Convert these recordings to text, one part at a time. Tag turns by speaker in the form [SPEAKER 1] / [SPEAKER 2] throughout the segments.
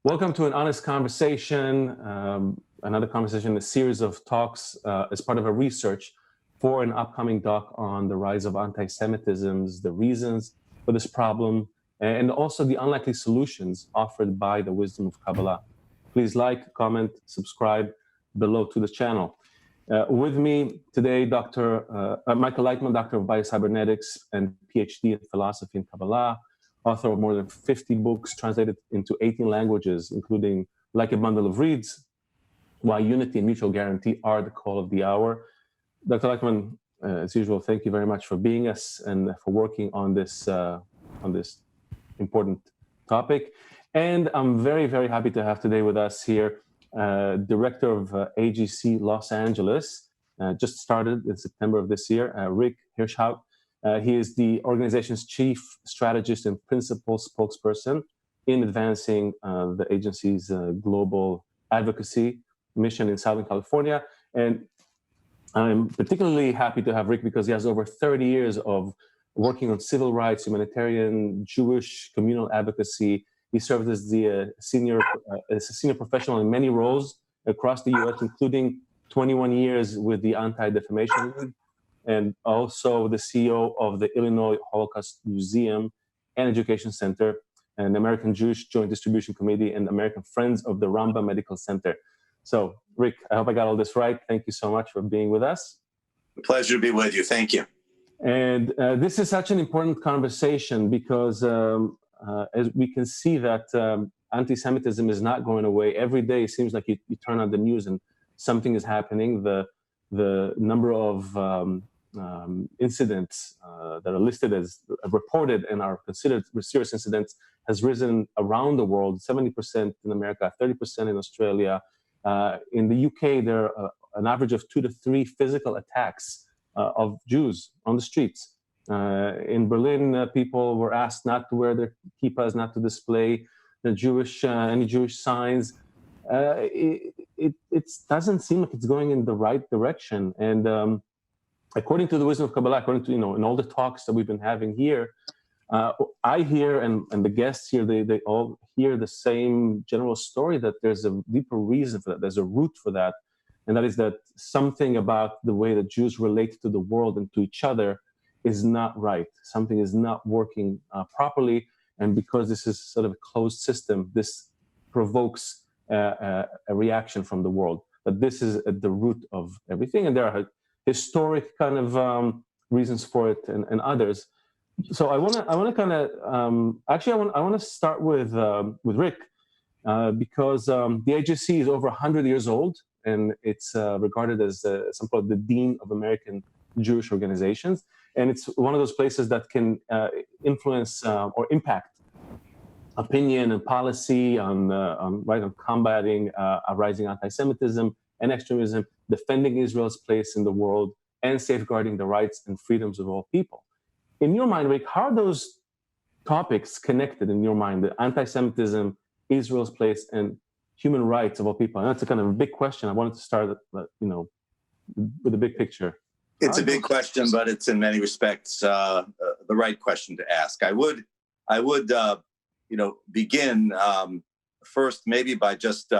[SPEAKER 1] Welcome to an honest conversation, another conversation, a series of talks as part of a research for an upcoming doc on the rise of anti-Semitisms, the reasons for this problem, and also the unlikely solutions offered by the wisdom of Kabbalah. Please like, comment, subscribe below to the channel. With me today, Dr. Michael Laitman, Doctor of Biocybernetics and PhD in Philosophy and Kabbalah, author of more than 50 books translated into 18 languages, including Like a Bundle of Reeds, Why Unity and Mutual Guarantee Are the Call of the Hour. Dr. Laitman, as usual, thank you very much for being us and for working on this important topic. And I'm very, very happy to have today with us here Director of AGC Los Angeles, just started in September of this year, Rick Hirschhaut. He is the organization's chief strategist and principal spokesperson in advancing the agency's global advocacy mission in Southern California. And I'm particularly happy to have Rick because he has over 30 years of working on civil rights, humanitarian, Jewish communal advocacy. He served as the senior professional in many roles across the U.S., including 21 years with the Anti-Defamation League, and also the CEO of the Illinois Holocaust Museum and Education Center, and American Jewish Joint Distribution Committee, and American Friends of the Rambam Medical Center. So, Rick, I hope I got all this right. Thank you so much for being with us.
[SPEAKER 2] A pleasure to be with you. Thank you.
[SPEAKER 1] And this is such an important conversation because as we can see that anti-Semitism is not going away. Every day it seems like you turn on the news and something is happening. The number of incidents that are listed as reported and are considered serious incidents has risen around the world, 70% in America, 30% in Australia. In the UK, there are an average of 2 to 3 physical attacks of Jews on the streets. In Berlin, people were asked not to wear their kippahs, not to display the any Jewish signs. It doesn't seem like it's going in the right direction. And according to the wisdom of Kabbalah, according to, in all the talks that we've been having here, I hear, and the guests here, they all hear the same general story, that there's a deeper reason for that. There's a root for that. And that is that something about the way that Jews relate to the world and to each other is not right. Something is not working properly. And because this is sort of a closed system, this provokes a reaction from the world. But this is at the root of everything. And there are historic kind of reasons for it and others. So I want to kind of, actually, I want to start with Rick because the AGC is over 100 years old. And it's regarded as some called the Dean of American Jewish Organizations. And it's one of those places that can influence or impact opinion and policy on combating rising anti-Semitism and extremism, defending Israel's place in the world, and safeguarding the rights and freedoms of all people. In your mind, Rick, how are those topics connected in your mind, the anti-Semitism, Israel's place, and human rights of all people? And that's a kind of a big question. I wanted to start, with the big picture.
[SPEAKER 2] It's a big question, but it's in many respects the right question to ask. I would begin first maybe by just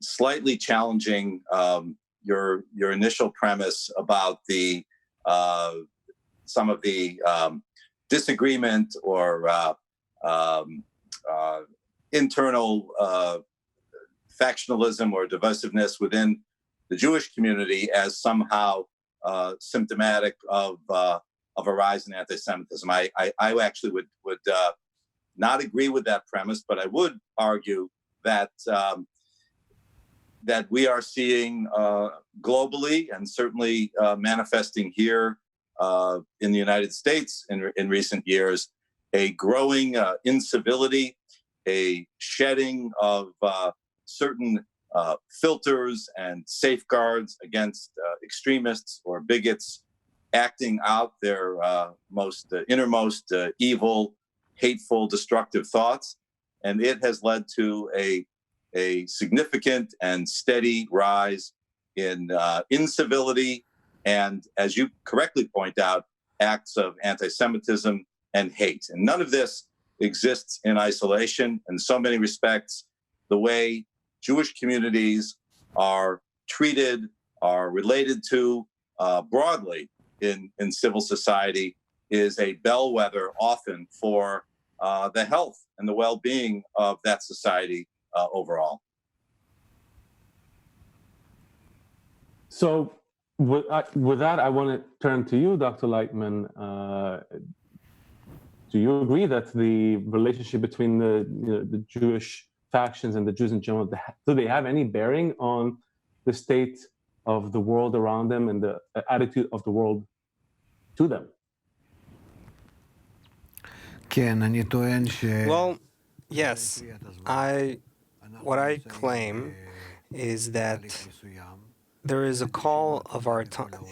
[SPEAKER 2] slightly challenging your initial premise about the some of the disagreement or internal factionalism or divisiveness within the Jewish community as somehow symptomatic of a rise in anti-Semitism. I actually would not agree with that premise, but I would argue that that we are seeing globally and certainly manifesting here in the United States in recent years a growing incivility, a shedding of certain filters and safeguards against extremists or bigots acting out their most innermost evil, hateful, destructive thoughts. And it has led to a significant and steady rise in incivility and, as you correctly point out, acts of anti-Semitism and hate. And none of this exists in isolation. In so many respects, the way Jewish communities are treated, are related to broadly in civil society is a bellwether often for the health and the well-being of that society overall.
[SPEAKER 1] So with that, I want to turn to you, Dr. Laitman. Do you agree that the relationship between the Jewish factions and the Jews in general, do they have any bearing on the state of the world around them and the attitude of the world to them?
[SPEAKER 3] Well, yes. What I claim is that there is a call of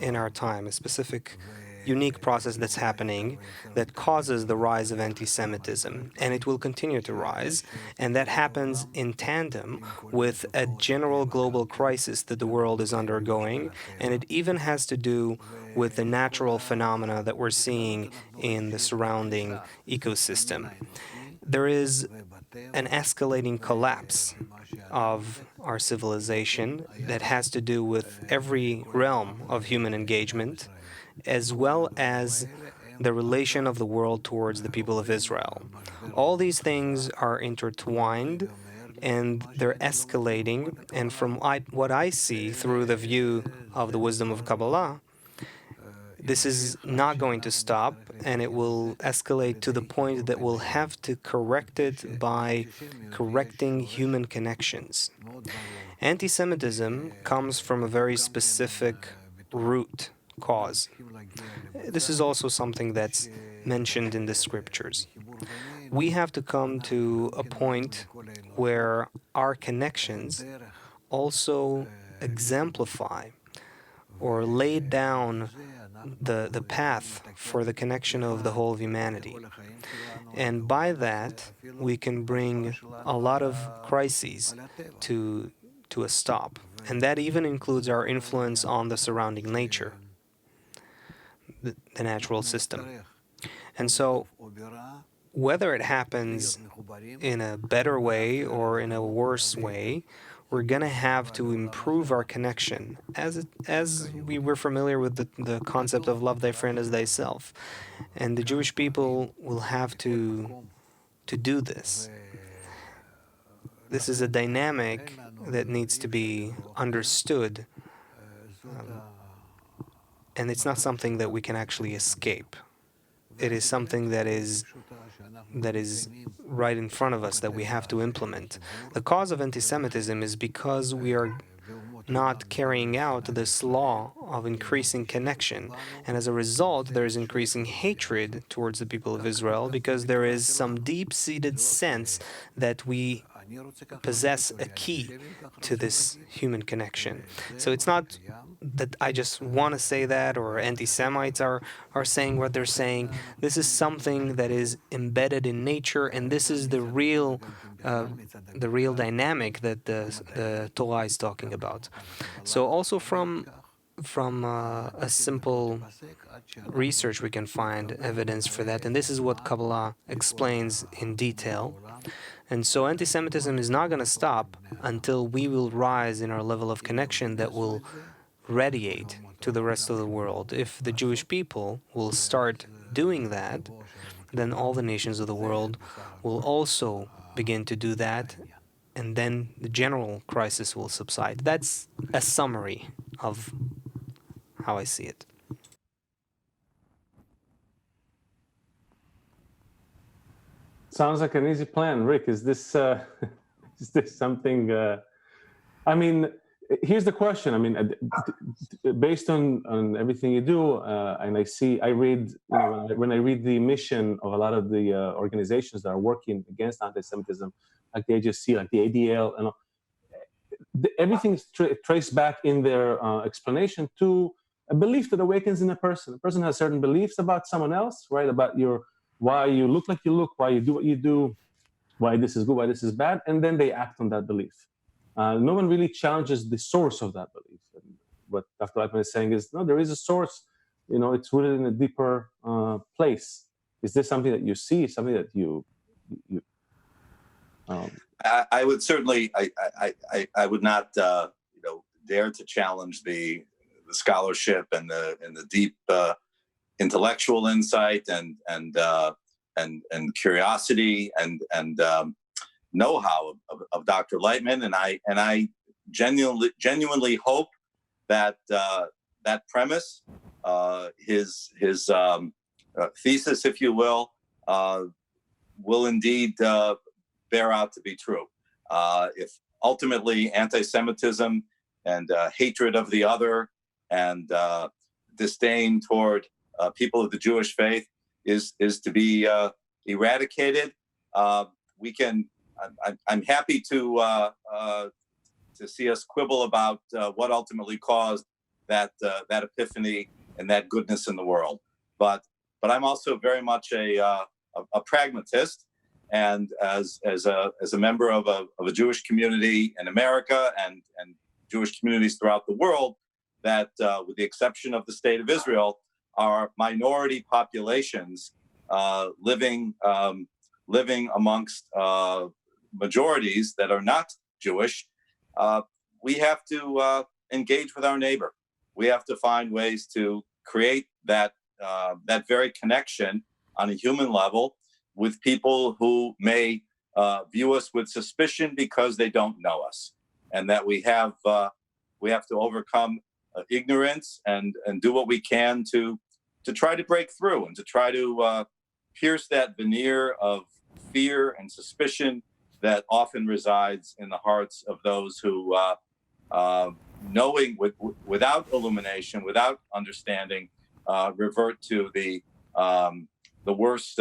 [SPEAKER 3] in our time, a specific unique process that's happening that causes the rise of anti-Semitism, and it will continue to rise, and that happens in tandem with a general global crisis that the world is undergoing, and it even has to do with the natural phenomena that we're seeing in the surrounding ecosystem. There is an escalating collapse of our civilization that has to do with every realm of human engagement, as well as the relation of the world towards the people of Israel. All these things are intertwined and they're escalating, and from what I see through the view of the wisdom of Kabbalah, this is not going to stop, and it will escalate to the point that we'll have to correct it by correcting human connections. Anti-Semitism comes from a very specific root cause. This is also something that's mentioned in the scriptures. We have to come to a point where our connections also exemplify or lay down the path for the connection of the whole of humanity. And by that, we can bring a lot of crises to a stop. And that even includes our influence on the surrounding nature, the natural system. And so, whether it happens in a better way or in a worse way, we're going to have to improve our connection, as we were familiar with the concept of love thy friend as thyself. And the Jewish people will have to do this. This is a dynamic that needs to be understood, and it's not something that we can actually escape. It is something that is right in front of us that we have to implement. The cause of anti-Semitism is because we are not carrying out this law of increasing connection. And as a result, there is increasing hatred towards the people of Israel because there is some deep-seated sense that we possess a key to this human connection. So it's not that I just want to say that, or anti-Semites are saying what they're saying. This is something that is embedded in nature, and this is the real dynamic that the Torah is talking about. So also from a simple research we can find evidence for that, and this is what Kabbalah explains in detail. And so anti-Semitism is not going to stop until we will rise in our level of connection that will radiate to the rest of the world. If the Jewish people will start doing that, then all the nations of the world will also begin to do that, and then the general crisis will subside. That's a summary of how I see it.
[SPEAKER 1] Sounds like an easy plan, Rick. Is this something? I mean, here's the question. I mean, based on everything you do, and I read, when I read the mission of a lot of the organizations that are working against anti-Semitism, like the AJC, like the ADL, and everything's traced back in their explanation to a belief that awakens in a person. A person has certain beliefs about someone else, right? About why you look like you look, why you do what you do, why this is good, why this is bad, and then they act on that belief. No one really challenges the source of that belief. And what Dr. Laitman is saying is, no, there is a source. It's rooted in a deeper place. Is this something that you see, something that you You, um,
[SPEAKER 2] I would certainly, I would not, dare to challenge the scholarship and the deep intellectual insight and curiosity and know-how of Dr. Laitman, and I genuinely hope that that premise, his thesis, if you will indeed bear out to be true. If ultimately anti-Semitism and hatred of the other and disdain toward people of the Jewish faith is to be eradicated, we can. I'm happy to see us quibble about what ultimately caused that epiphany and that goodness in the world. But I'm also very much a pragmatist, and as a member of a Jewish community in America and Jewish communities throughout the world, that with the exception of the state of Israel, are minority populations living amongst majorities that are not Jewish. We have to engage with our neighbor. We have to find ways to create that very connection on a human level with people who may view us with suspicion because they don't know us, and that we have to overcome ignorance and do what we can to try to break through and to try to pierce that veneer of fear and suspicion that often resides in the hearts of those who, knowing without illumination, without understanding, revert to the worst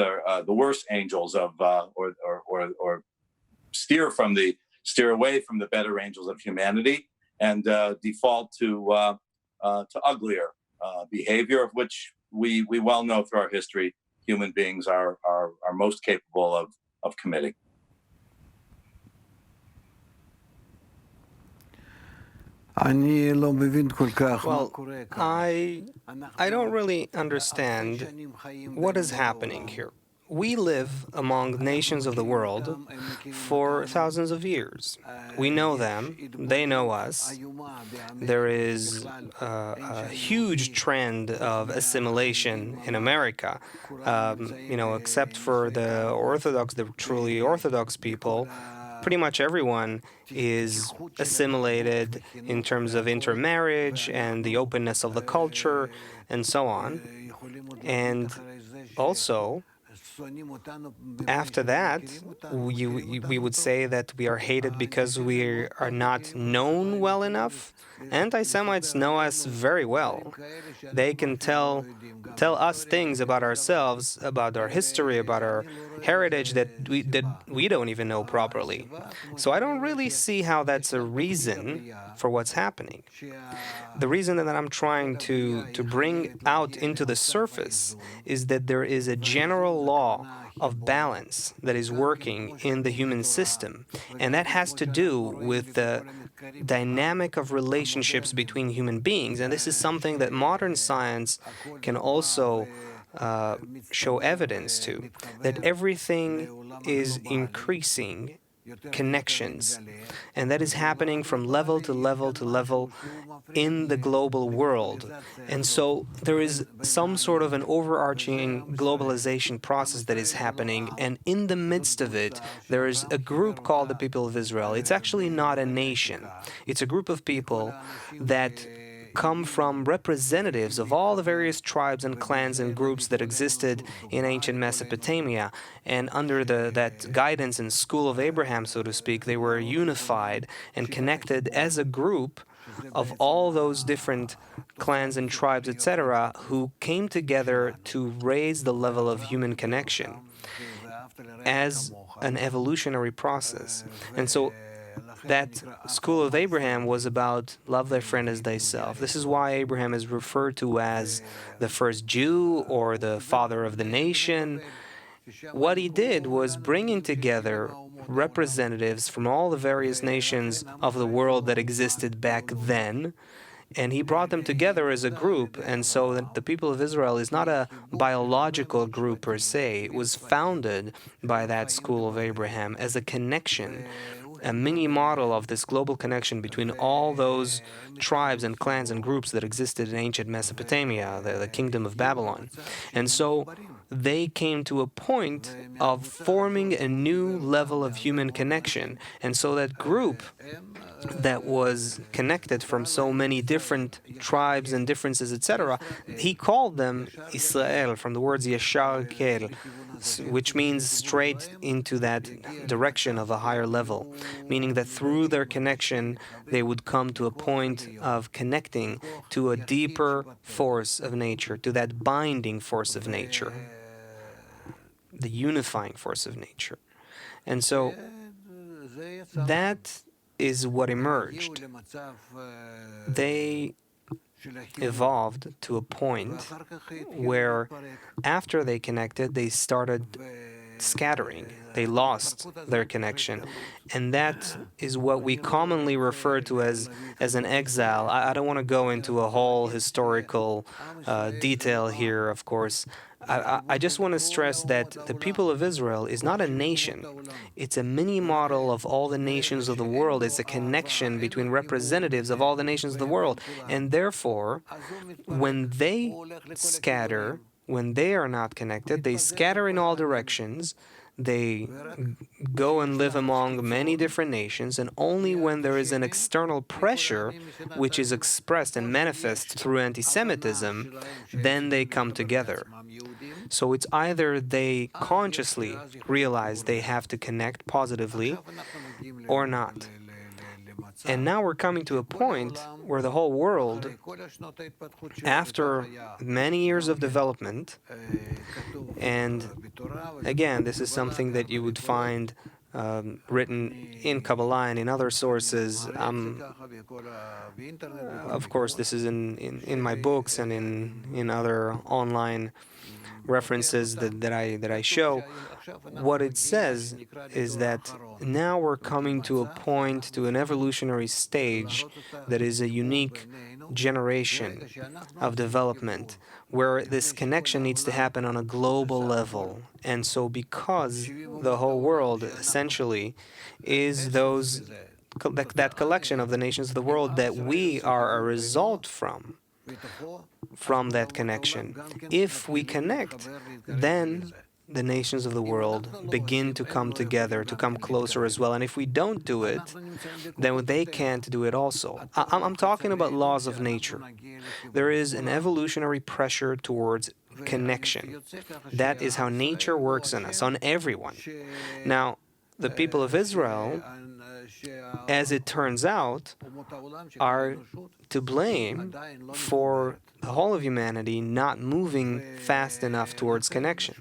[SPEAKER 2] angels of, or steer away from the better angels of humanity and default to uglier behavior, of which we well know through our history human beings are most capable of committing.
[SPEAKER 3] Well, I don't really understand what is happening here. We live among nations of the world for thousands of years. We know them, they know us. There is a huge trend of assimilation in America. Except for the truly Orthodox people, pretty much everyone is assimilated in terms of intermarriage and the openness of the culture and so on. And also, after that, we would say that we are hated because we are not known well enough. Anti-Semites know us very well. They can tell us things about ourselves, about our history, about our heritage that we don't even know properly. So I don't really see how that's a reason for what's happening. The reason that I'm trying to bring out into the surface is that there is a general law of balance that is working in the human system, and that has to do with the dynamic of relationships between human beings. And this is something that modern science can also show evidence to, that everything is increasing connections, and that is happening from level to level to level in the global world. And so there is some sort of an overarching globalization process that is happening, and in the midst of it, there is a group called the people of Israel. It's actually not a nation. It's a group of people that come from representatives of all the various tribes and clans and groups that existed in ancient Mesopotamia. And under that guidance and school of Abraham, so to speak, they were unified and connected as a group of all those different clans and tribes, etc., who came together to raise the level of human connection as an evolutionary process. And so that school of Abraham was about love thy friend as thyself. This is why Abraham is referred to as the first Jew or the father of the nation. What he did was bringing together representatives from all the various nations of the world that existed back then And he brought them together as a group, and so the people of Israel is not a biological group per se. It was founded by that school of Abraham as a connection, a mini model of this global connection between all those tribes and clans and groups that existed in ancient Mesopotamia, the kingdom of Babylon. And so they came to a point of forming a new level of human connection. And so that group that was connected from so many different tribes and differences, etc., he called them Israel, from the words Yashar Kel, which means straight into that direction of a higher level, meaning that through their connection they would come to a point of connecting to a deeper force of nature, to that binding force of nature, the unifying force of nature. And so that is what emerged. They evolved to a point where after they connected, they started scattering. They lost their connection. And that is what we commonly refer to as an exile. I don't want to go into a whole historical detail here, of course. I just want to stress that the people of Israel is not a nation. It's a mini model of all the nations of the world. It's a connection between representatives of all the nations of the world. And therefore, when they scatter, when they are not connected, they scatter in all directions. They go and live among many different nations, and only when there is an external pressure, which is expressed and manifest through anti-Semitism, then they come together. So it's either they consciously realize they have to connect positively or not. And now we're coming to a point where the whole world, after many years of development, and again, this is something that you would find written in Kabbalah and in other sources. Of course, this is in my books and in other online references that I show. What it says is that now we're coming to a point, to an evolutionary stage that is a unique generation of development where this connection needs to happen on a global level. And so because the whole world essentially is that collection of the nations of the world that we are a result from that connection. If we connect, then the nations of the world begin to come together, to come closer as well. And if we don't do it, then they can't do it also. I'm talking about laws of nature. There is an evolutionary pressure towards connection. That is how nature works on us, on everyone. Now, the people of Israel, as it turns out, are to blame for the whole of humanity not moving fast enough towards connection.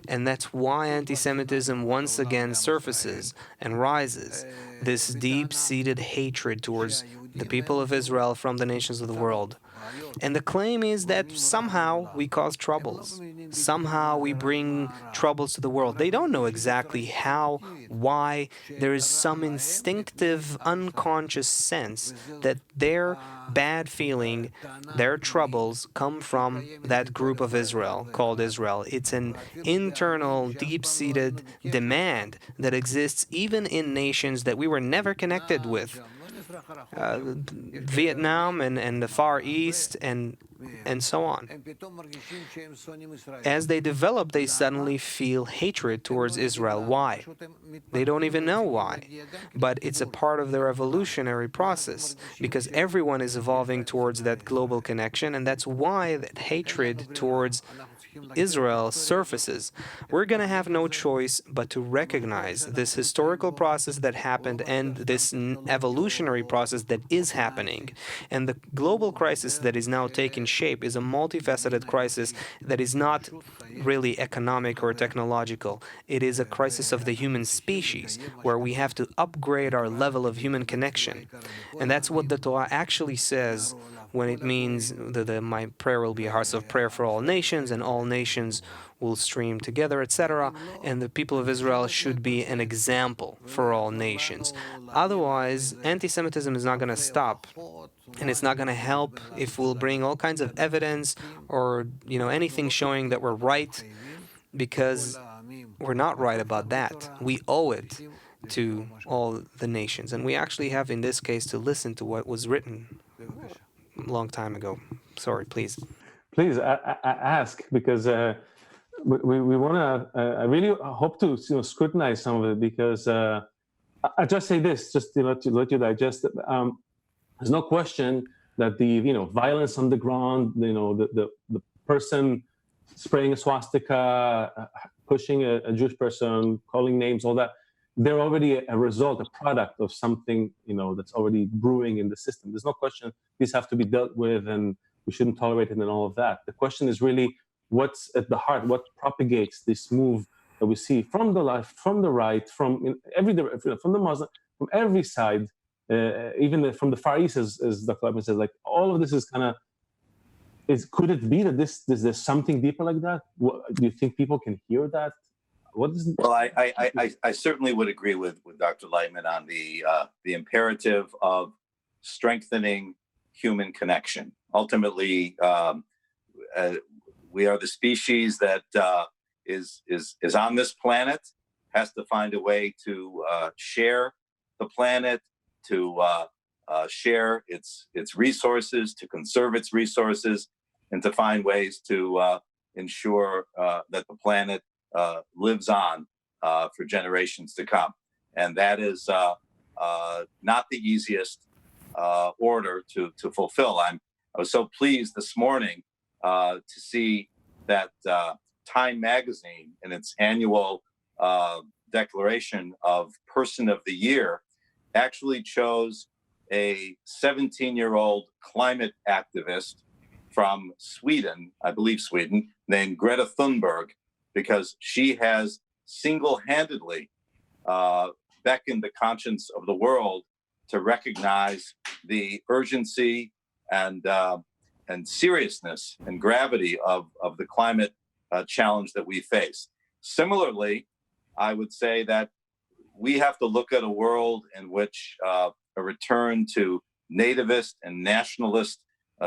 [SPEAKER 3] And that's why anti-Semitism once again surfaces and rises, this deep-seated hatred towards the people of Israel from the nations of the world. And the claim is that somehow we cause troubles. Somehow we bring troubles to the world. They don't know exactly how, why. There is some instinctive, unconscious sense that their bad feeling, their troubles come from that group of Israel called Israel. It's an internal, deep-seated demand that exists even in nations that we were never connected with. Vietnam and the Far East and so on. As they develop, they suddenly feel hatred towards Israel. Why? They don't even know why. But it's a part of their evolutionary process, because everyone is evolving towards that global connection, and that's why that hatred towards Israel surfaces. We're going to have no choice but to recognize this historical process that happened and this evolutionary process that is happening. And the global crisis that is now taking shape is a multifaceted crisis that is not really economic or technological. It is a crisis of the human species, where we have to upgrade our level of human connection. And that's what the Torah actually says when it means that my prayer will be a house of prayer for all nations, and all nations will stream together, etc. And the people of Israel should be an example for all nations. Otherwise, anti-Semitism is not going to stop. And it's not going to help if we'll bring all kinds of evidence or anything showing that we're right, because we're not right about that. We owe it to all the nations, and we actually have in this case to listen to what was written a long time ago. Sorry, please.
[SPEAKER 1] Please ask, because we want to. I really hope to scrutinize some of it, because I just say this, just to let you digest it. There's no question that the violence on the ground, the person spraying a swastika, pushing a Jewish person, calling names, all that, they're already a result, a product of something that's already brewing in the system. There's no question these have to be dealt with, and we shouldn't tolerate it and all of that. The question is really what's at the heart, what propagates this move that we see from the left, from the right, from every direction, from the Muslim, from every side, even from the Far East, as Dr. Laitman says. Like, all of this is kind of, could it be that there's something deeper like that? Do you think people can hear that? What is?
[SPEAKER 2] Well, I certainly would agree with Dr. Laitman on the imperative of strengthening human connection. Ultimately, we are the species that is on this planet, has to find a way to share the planet, to share its resources, to conserve its resources, and to find ways to ensure that the planet lives on for generations to come. And that is not the easiest order to fulfill. I was so pleased this morning to see that Time Magazine, in its annual declaration of Person of the Year, actually chose a 17-year-old climate activist from Sweden, I believe Sweden, named Greta Thunberg, because she has single-handedly beckoned the conscience of the world to recognize the urgency and seriousness and gravity of the climate challenge that we face. Similarly, I would say that we have to look at a world in which a return to nativist and nationalist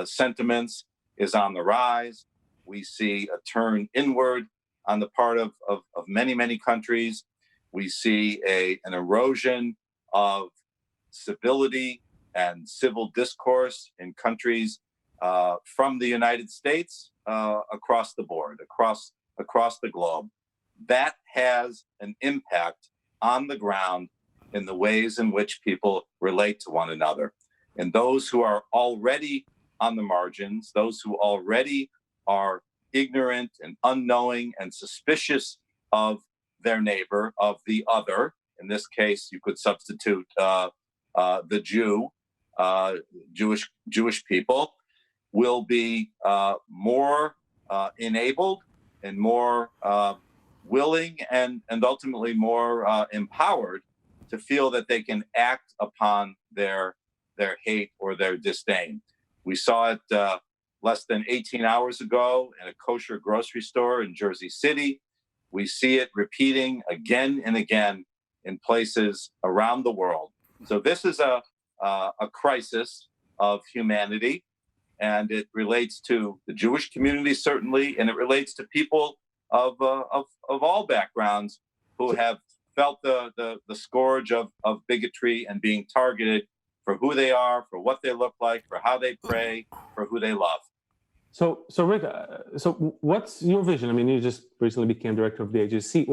[SPEAKER 2] sentiments is on the rise. We see a turn inward on the part of many, many countries. We see an erosion of civility and civil discourse in countries from the United States across the board, across the globe. That has an impact on the ground in the ways in which people relate to one another. And those who are already on the margins, those who already are ignorant and unknowing and suspicious of their neighbor, of the other. In this case, you could substitute the Jew, Jewish people, will be more enabled and more willing and ultimately more empowered to feel that they can act upon their hate or their disdain. We saw it less than 18 hours ago in a kosher grocery store in Jersey City. We see it repeating again and again in places around the world. So this is a crisis of humanity, and it relates to the Jewish community, certainly, and it relates to people of all backgrounds who have felt the scourge of bigotry and being targeted for who they are, for what they look like, for how they pray, for who they love.
[SPEAKER 1] So Rick, so what's your vision? I mean, you just recently became director of the AJC.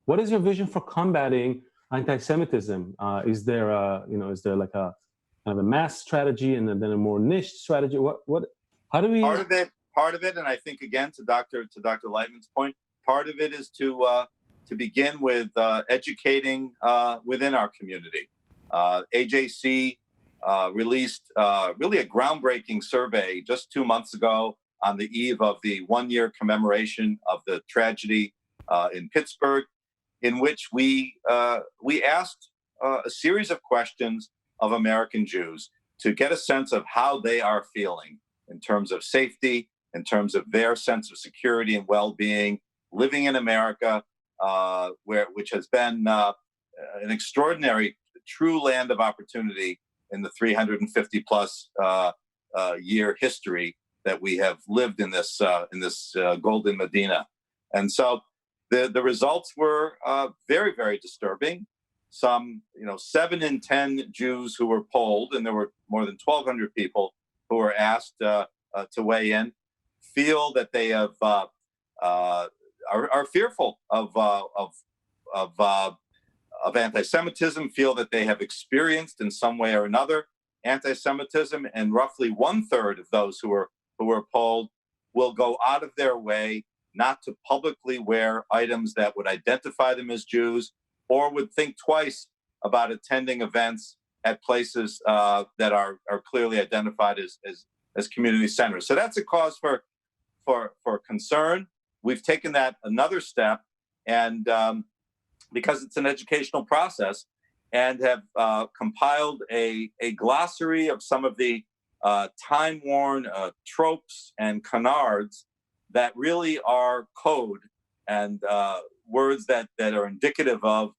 [SPEAKER 1] What is your vision for combating anti-Semitism? Is there like a kind of a mass strategy and then a more niche strategy? How do we?
[SPEAKER 2] Part of it, and I think again to Dr. Laitman's point, part of it is to begin with educating within our community. AJC released really a groundbreaking survey just 2 months ago on the eve of the 1-year commemoration of the tragedy in Pittsburgh, in which we asked a series of questions of American Jews to get a sense of how they are feeling in terms of safety, in terms of their sense of security and well-being, living in America, which has been an extraordinary, true land of opportunity the 350 plus year history that we have lived in this golden Medina. And so the results were very, very disturbing. Some, 7 in 10 Jews who were polled, and there were more than 1,200 people who were asked to weigh in, feel that they have are fearful of anti-Semitism, feel that they have experienced in some way or another anti-Semitism, and roughly 1/3 of those who were polled will go out of their way not to publicly wear items that would identify them as Jews, or would think twice about attending events at places that are clearly identified as community centers. So that's a cause for concern. We've taken that another step, and because it's an educational process, and have compiled a glossary of some of the time-worn tropes and canards that really are code and words that are indicative of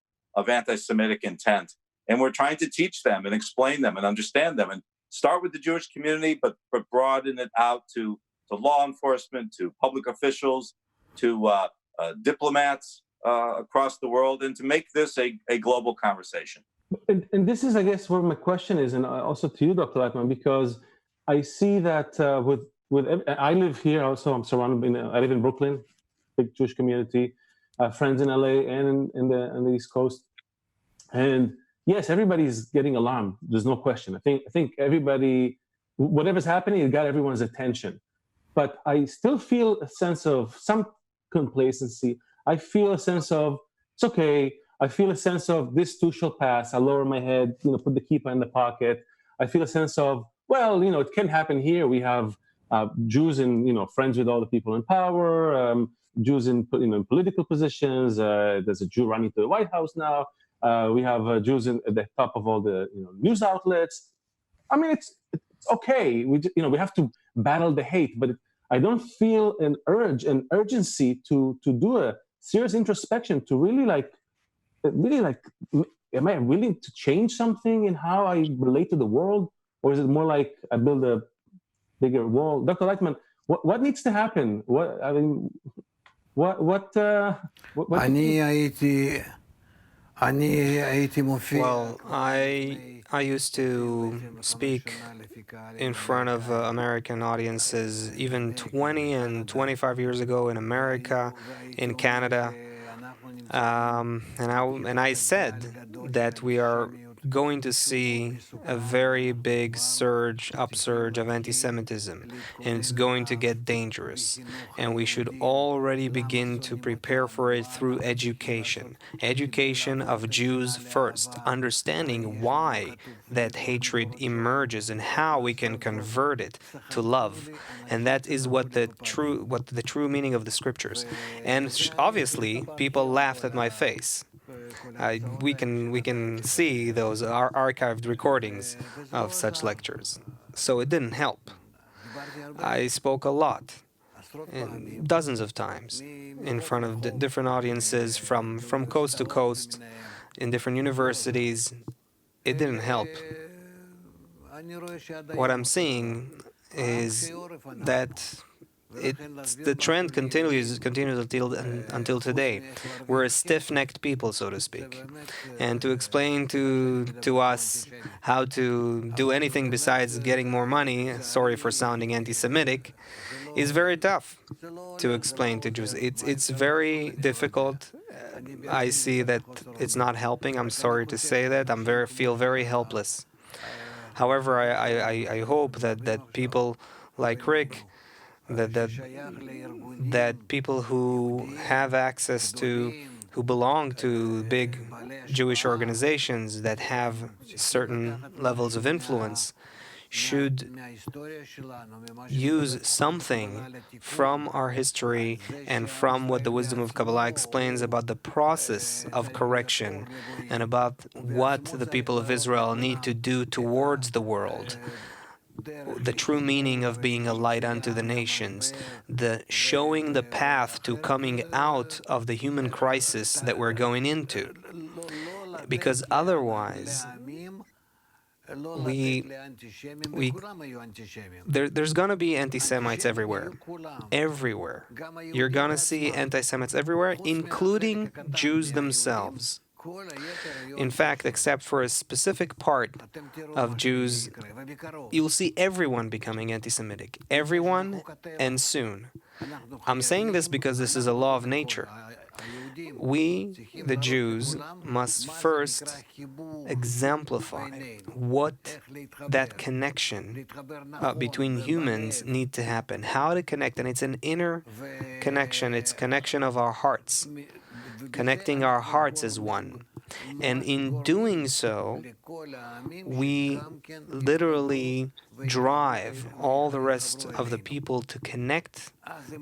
[SPEAKER 2] anti-Semitic intent. And we're trying to teach them and explain them and understand them, and start with the Jewish community, but broaden it out to law enforcement, to public officials, to diplomats across the world, and to make this a global conversation.
[SPEAKER 1] And this is, I guess, where my question is, and also to you, Dr. Laitman, because I see that I live here also. I'm surrounded. I live in Brooklyn, big Jewish community, friends in LA and in the East Coast, and yes, everybody's getting alarmed. There's no question. I think everybody, whatever's happening, it got everyone's attention. But I still feel a sense of some complacency. I feel a sense of, it's okay. I feel a sense of, this too shall pass. I lower my head, put the kippah in the pocket. I feel a sense of, well, it can happen here. We have Jews in, friends with all the people in power, Jews in political positions. There's a Jew running to the White House now. We have Jews at the top of all the news outlets. I mean, it's okay. We have to battle the hate, but I don't feel an urgency to do a serious introspection, to really like, am I willing to change something in how I relate to the world? Or is it more like I build a bigger wall? Dr. Laitman, what needs to happen? What
[SPEAKER 3] Well, I used to speak in front of American audiences even 20 and 25 years ago in America, in Canada, and I said that we are going to see a very big upsurge of anti-Semitism, and it's going to get dangerous. And we should already begin to prepare for it through education. Education of Jews first, understanding why that hatred emerges and how we can convert it to love. And that is what the true meaning of the scriptures. And obviously, people laughed at my face. We can see those archived recordings of such lectures. So it didn't help. I spoke a lot, and dozens of times, in front of different audiences from coast to coast, in different universities. It didn't help. What I'm seeing is that the trend continues until today. We're a stiff-necked people, so to speak, and to explain to us how to do anything besides getting more money, sorry for sounding anti-Semitic, is very tough to explain to Jews. It's very difficult. I see that it's not helping. I'm sorry to say that. Feel very helpless. However, I hope that people like Rick, that people who have access to, who belong to big Jewish organizations that have certain levels of influence, should use something from our history and from what the wisdom of Kabbalah explains about the process of correction and about what the people of Israel need to do towards the world, the true meaning of being a light unto the nations, the showing the path to coming out of the human crisis that we're going into. Because otherwise, we there's going to be anti-Semites everywhere. Everywhere. You're going to see anti-Semites everywhere, including Jews themselves. In fact, except for a specific part of Jews, you'll see everyone becoming anti-Semitic. Everyone, and soon. I'm saying this because this is a law of nature. We, the Jews, must first exemplify what that connection between humans need to happen, how to connect, and it's an inner connection. It's connection of our hearts, connecting our hearts as one. And in doing so, we literally drive all the rest of the people to connect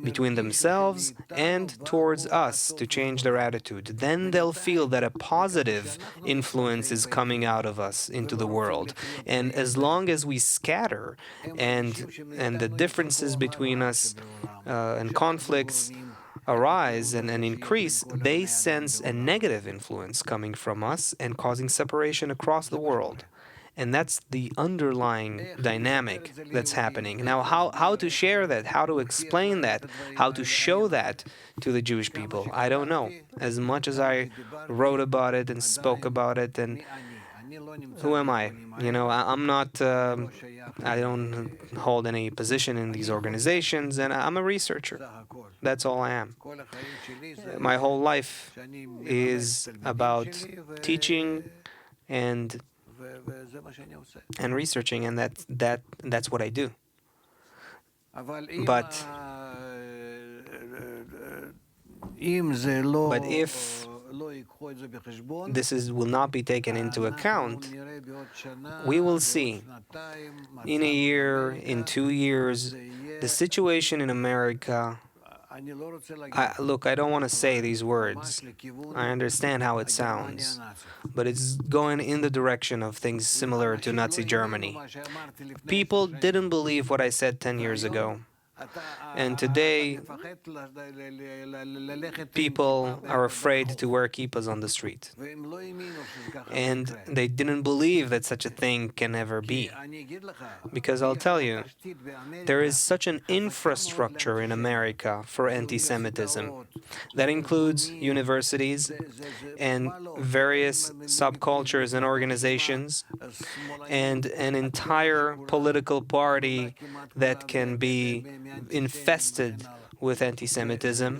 [SPEAKER 3] between themselves and towards us, to change their attitude. Then they'll feel that a positive influence is coming out of us into the world. And as long as we scatter and the differences between us and conflicts arise and increase, they sense a negative influence coming from us and causing separation across the world. And that's the underlying dynamic that's happening. Now, how to share that, how to explain that, how to show that to the Jewish people, I don't know. As much as I wrote about it and spoke about it, and who am I? I'm not, I don't hold any position in these organizations, and I'm a researcher. That's all I am. My whole life is about teaching and researching, and that's what I do. But if this will not be taken into account, we will see in a year, in 2 years, the situation in America. Look, I don't want to say these words. I understand how it sounds, but it's going in the direction of things similar to Nazi Germany. People didn't believe what I said 10 years ago. And today, people are afraid to wear kippahs on the street. And they didn't believe that such a thing can ever be. Because I'll tell you, there is such an infrastructure in America for anti-Semitism that includes universities and various subcultures and organizations and an entire political party that can be infested with anti-Semitism.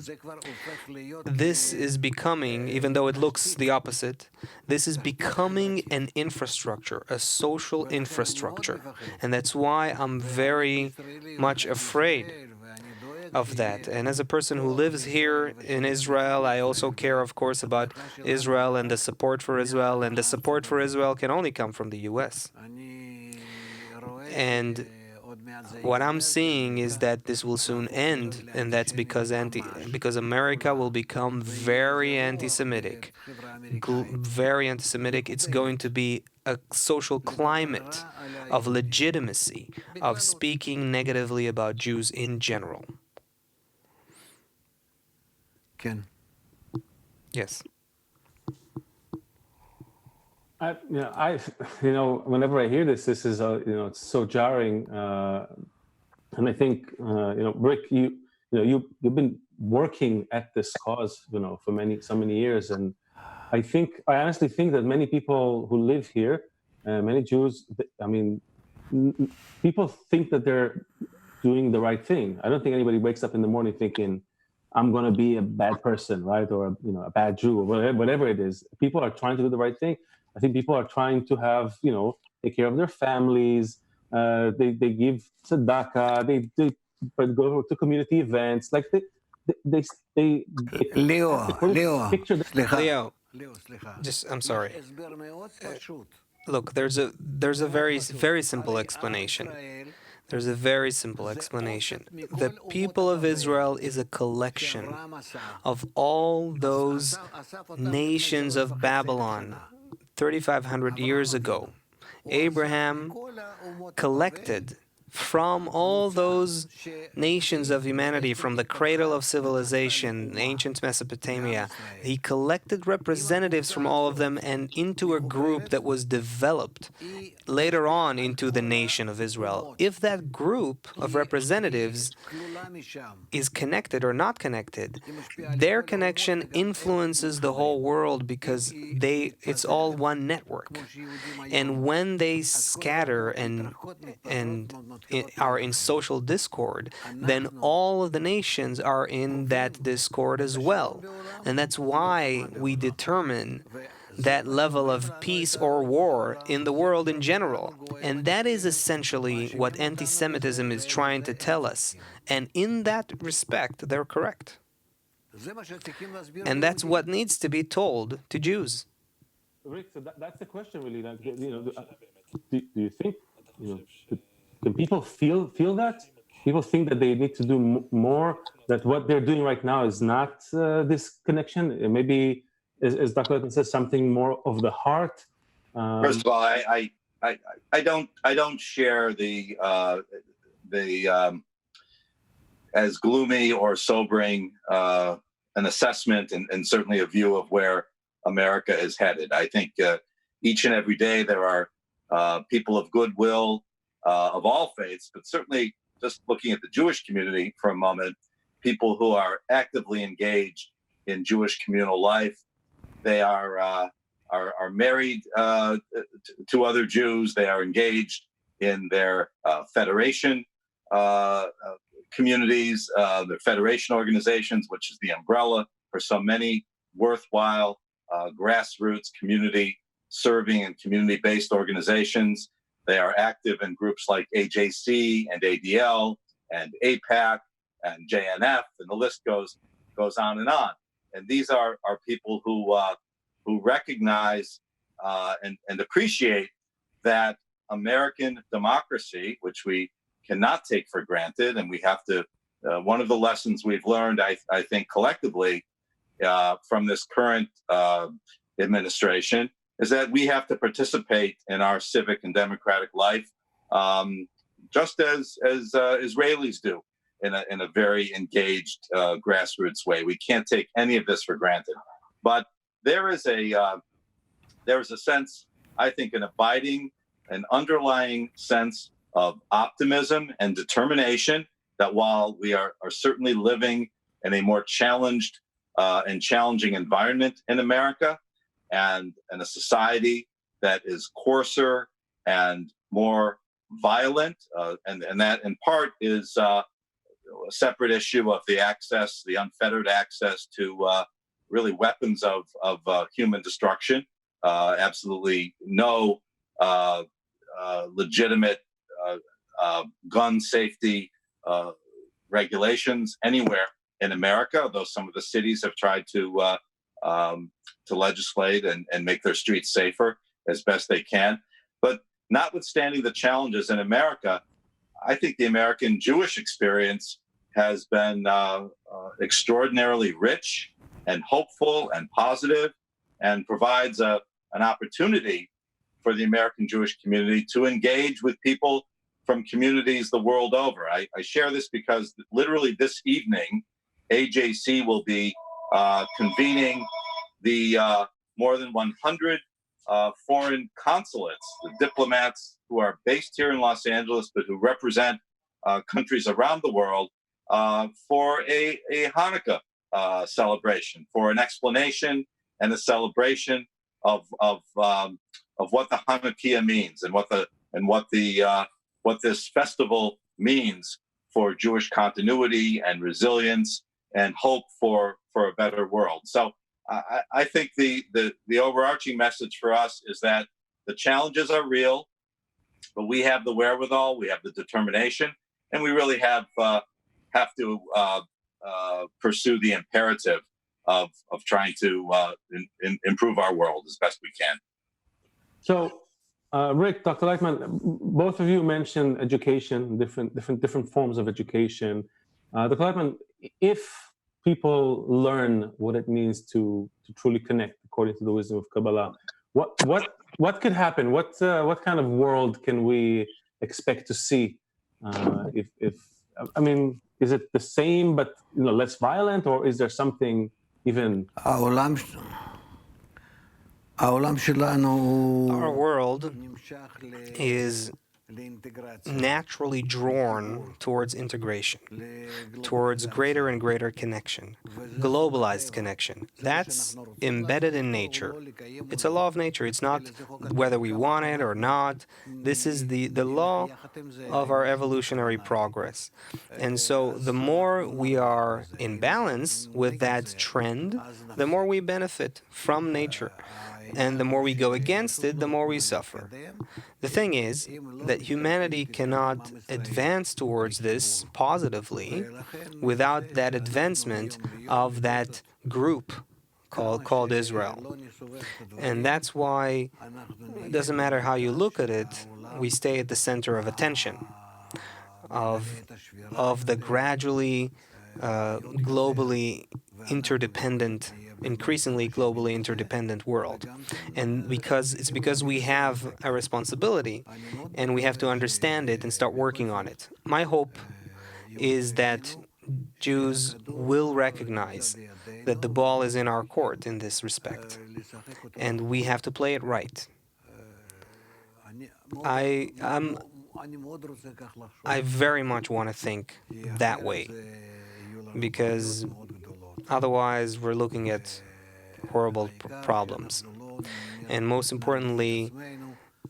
[SPEAKER 3] This is becoming, even though it looks the opposite, this is becoming an infrastructure, a social infrastructure. And that's why I'm very much afraid of that. And as a person who lives here in Israel, I also care, of course, about Israel and the support for Israel. And the support for Israel can only come from the U.S. And what I'm seeing is that this will soon end, and that's because America will become very anti-Semitic. Very anti-Semitic. It's going to be a social climate of legitimacy, of speaking negatively about Jews in general.
[SPEAKER 4] Ken.
[SPEAKER 1] Yes. Whenever I hear this is it's so jarring, and I think Rick, you've been working at this cause for so many years, and I honestly think that many people who live here, many Jews, people think that they're doing the right thing. I don't think anybody wakes up in the morning thinking, I'm going to be a bad person, right, or a bad Jew, or whatever it is. People are trying to do the right thing. I think people are trying to have, take care of their families. They give tzedakah. They go to community events. Like
[SPEAKER 3] Leo, just I'm sorry. Look, there's a very very simple explanation. There's a very simple explanation. The people of Israel is a collection of all those nations of Babylon 3,500 years ago. Abraham collected from all those nations of humanity, from the cradle of civilization, ancient Mesopotamia. He collected representatives from all of them and into a group that was developed later on into the nation of Israel. If that group of representatives is connected or not connected, their connection influences the whole world because it's all one network. And when they scatter and are in social discord, then all of the nations are in that discord as well. And that's why we determine that level of peace or war in the world in general. And that is essentially what anti-Semitism is trying to tell us. And in that respect, they're correct. And that's what needs to be told to Jews.
[SPEAKER 1] Rick, so that's the question, really. Like, do you think, can people feel that? People think that they need to do more, that what they're doing right now is not this connection? Maybe, as Dr. Laitman says, something more of the heart?
[SPEAKER 2] First of all, I don't share the as gloomy or sobering an assessment and certainly a view of where America is headed. I think each and every day there are people of goodwill of all faiths, but certainly just looking at the Jewish community for a moment, people who are actively engaged in Jewish communal life. They are married to other Jews. They are engaged in their federation communities, their federation organizations, which is the umbrella for so many worthwhile grassroots community serving and community-based organizations. They are active in groups like AJC and ADL and APAC and JNF, and the list goes on and on. And these are people who recognize and appreciate that American democracy, which we cannot take for granted, and we have to. One of the lessons we've learned, I think, collectively from this current administration is that we have to participate in our civic and democratic life, just as Israelis do, in a very engaged grassroots way. We can't take any of this for granted. But there is a sense, I think, an abiding, an underlying sense of optimism and determination that while we are certainly living in a more challenged and challenging environment in America and in a society that is coarser and more violent, and that in part is a separate issue of the unfettered access to really weapons of human destruction. Absolutely no legitimate gun safety regulations anywhere in America, although some of the cities have tried to legislate and make their streets safer as best they can. But notwithstanding the challenges in America, I think the American Jewish experience has been extraordinarily rich and hopeful and positive, and provides an opportunity for the American Jewish community to engage with people from communities the world over. I share this because literally this evening, AJC will be convening the more than 100 foreign consulates, the diplomats who are based here in Los Angeles, but who represent countries around the world for a Hanukkah celebration, for an explanation and a celebration of what the Hanukkah means and what this festival means for Jewish continuity and resilience and hope for a better world. So I think the overarching message for us is that the challenges are real, but we have the wherewithal, we have the determination, and we really have to pursue the imperative of trying to improve our world as best we can.
[SPEAKER 1] So, Rick, Dr. Laitman, both of you mentioned education, different forms of education. Dr. Laitman, if people learn what it means to truly connect according to the wisdom of Kabbalah, what could happen? What kind of world can we expect to see If I mean, is it the same but less violent, or is there something even?
[SPEAKER 3] Our world is naturally drawn towards integration, towards greater and greater connection, globalized connection. That's embedded in nature. It's a law of nature. It's not whether we want it or not. This is the law of our evolutionary progress. And so the more we are in balance with that trend, the more we benefit from nature. And the more we go against it, the more we suffer. The thing is that humanity cannot advance towards this positively without that advancement of that group called Israel. And that's why it doesn't matter how you look at it, we stay at the center of attention of the gradually globally interdependent, increasingly globally interdependent world. And because we have a responsibility and we have to understand it and start working on it. My hope is that Jews will recognize that the ball is in our court in this respect, and we have to play it right. I very much want to think that way, because otherwise we're looking at horrible problems. And most importantly,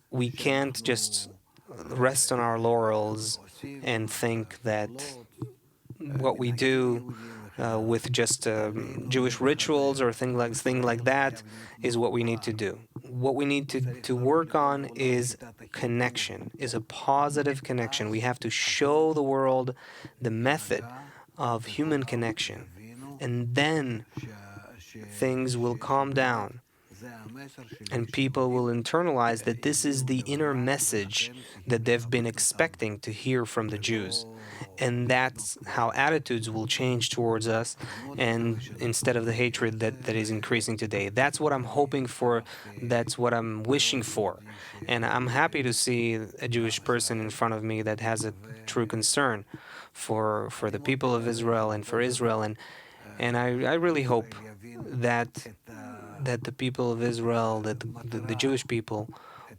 [SPEAKER 3] we can't just rest on our laurels and think that what we do with just Jewish rituals or thing like that is what we need to do. What we need to work on is connection, is a positive connection. We have to show the world the method of human connection, and then things will calm down. And people will internalize that this is the inner message that they've been expecting to hear from the Jews. And that's how attitudes will change towards us, and instead of the hatred that is increasing today. That's what I'm hoping for. That's what I'm wishing for. And I'm happy to see a Jewish person in front of me that has a true concern for the people of Israel and for Israel. And I really hope that the people of Israel, that the Jewish people,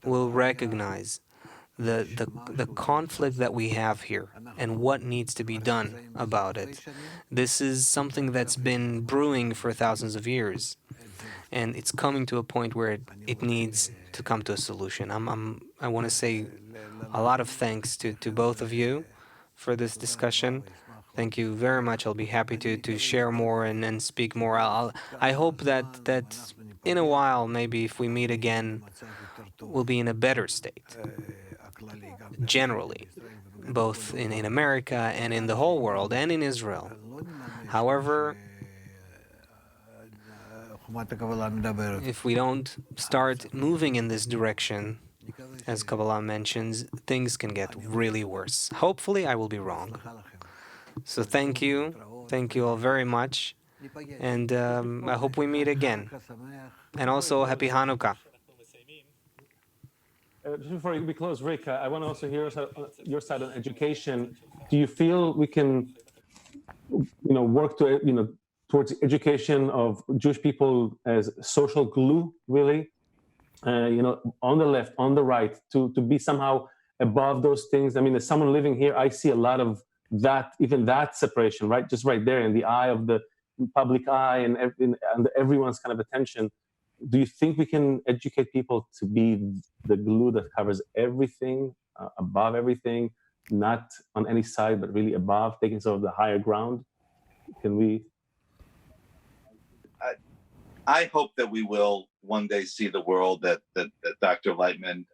[SPEAKER 3] will recognize the conflict that we have here and what needs to be done about it. This is something that's been brewing for thousands of years, and it's coming to a point where it needs to come to a solution. I want to say a lot of thanks to both of you for this discussion. Thank you very much. I'll be happy to share more and speak more. I hope that in a while, maybe if we meet again, we'll be in a better state, generally, both in America and in the whole world and in Israel. However, if we don't start moving in this direction, as Kabbalah mentions, things can get really worse. Hopefully, I will be wrong. So thank you all very much, and I hope we meet again. And also, Happy Hanukkah.
[SPEAKER 1] Just before we close, Rick, I want to also hear your side on education. Do you feel we can, work to, towards education of Jewish people as social glue, really? On the left, on the right, to be somehow above those things. I mean, as someone living here, I see a lot of that, even that separation, right? Just right there in the eye of the public eye and everyone's kind of attention. Do you think we can educate people to be the glue that covers everything, above everything, not on any side, but really above, taking sort of the higher ground? Can we?
[SPEAKER 2] I hope that we will one day see the world that Dr. Laitman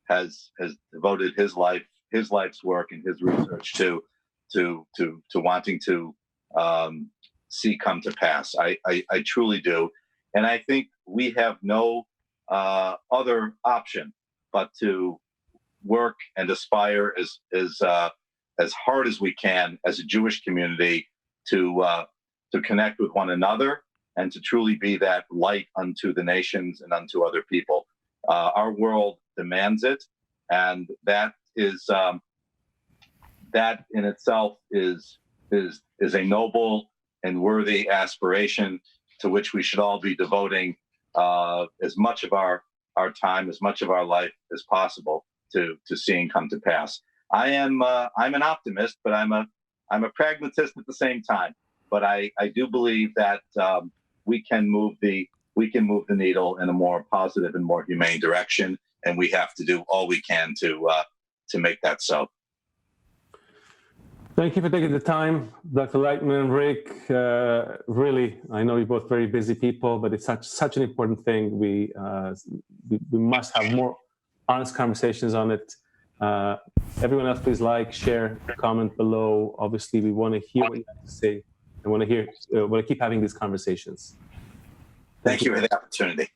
[SPEAKER 2] has devoted his life's work and his research to wanting to see come to pass. I truly do, and I think we have no other option but to work and aspire as hard as we can as a Jewish community to connect with one another and to truly be that light unto the nations and unto other people. Our world demands it, and that is that in itself is a noble and worthy aspiration to which we should all be devoting as much of our time, as much of our life as possible to seeing come to pass. I'm an optimist, but I'm a pragmatist at the same time. But I do believe that we can move the needle in a more positive and more humane direction, and we have to do all we can to make that so.
[SPEAKER 1] Thank you for taking the time, Dr. Laitman, Rick. Really, I know you're both very busy people, but it's such an important thing. We must have more honest conversations on it. Everyone else, please like, share, comment below. Obviously, we want to hear what you have to say. I want to keep having these conversations.
[SPEAKER 2] Thank you for the opportunity.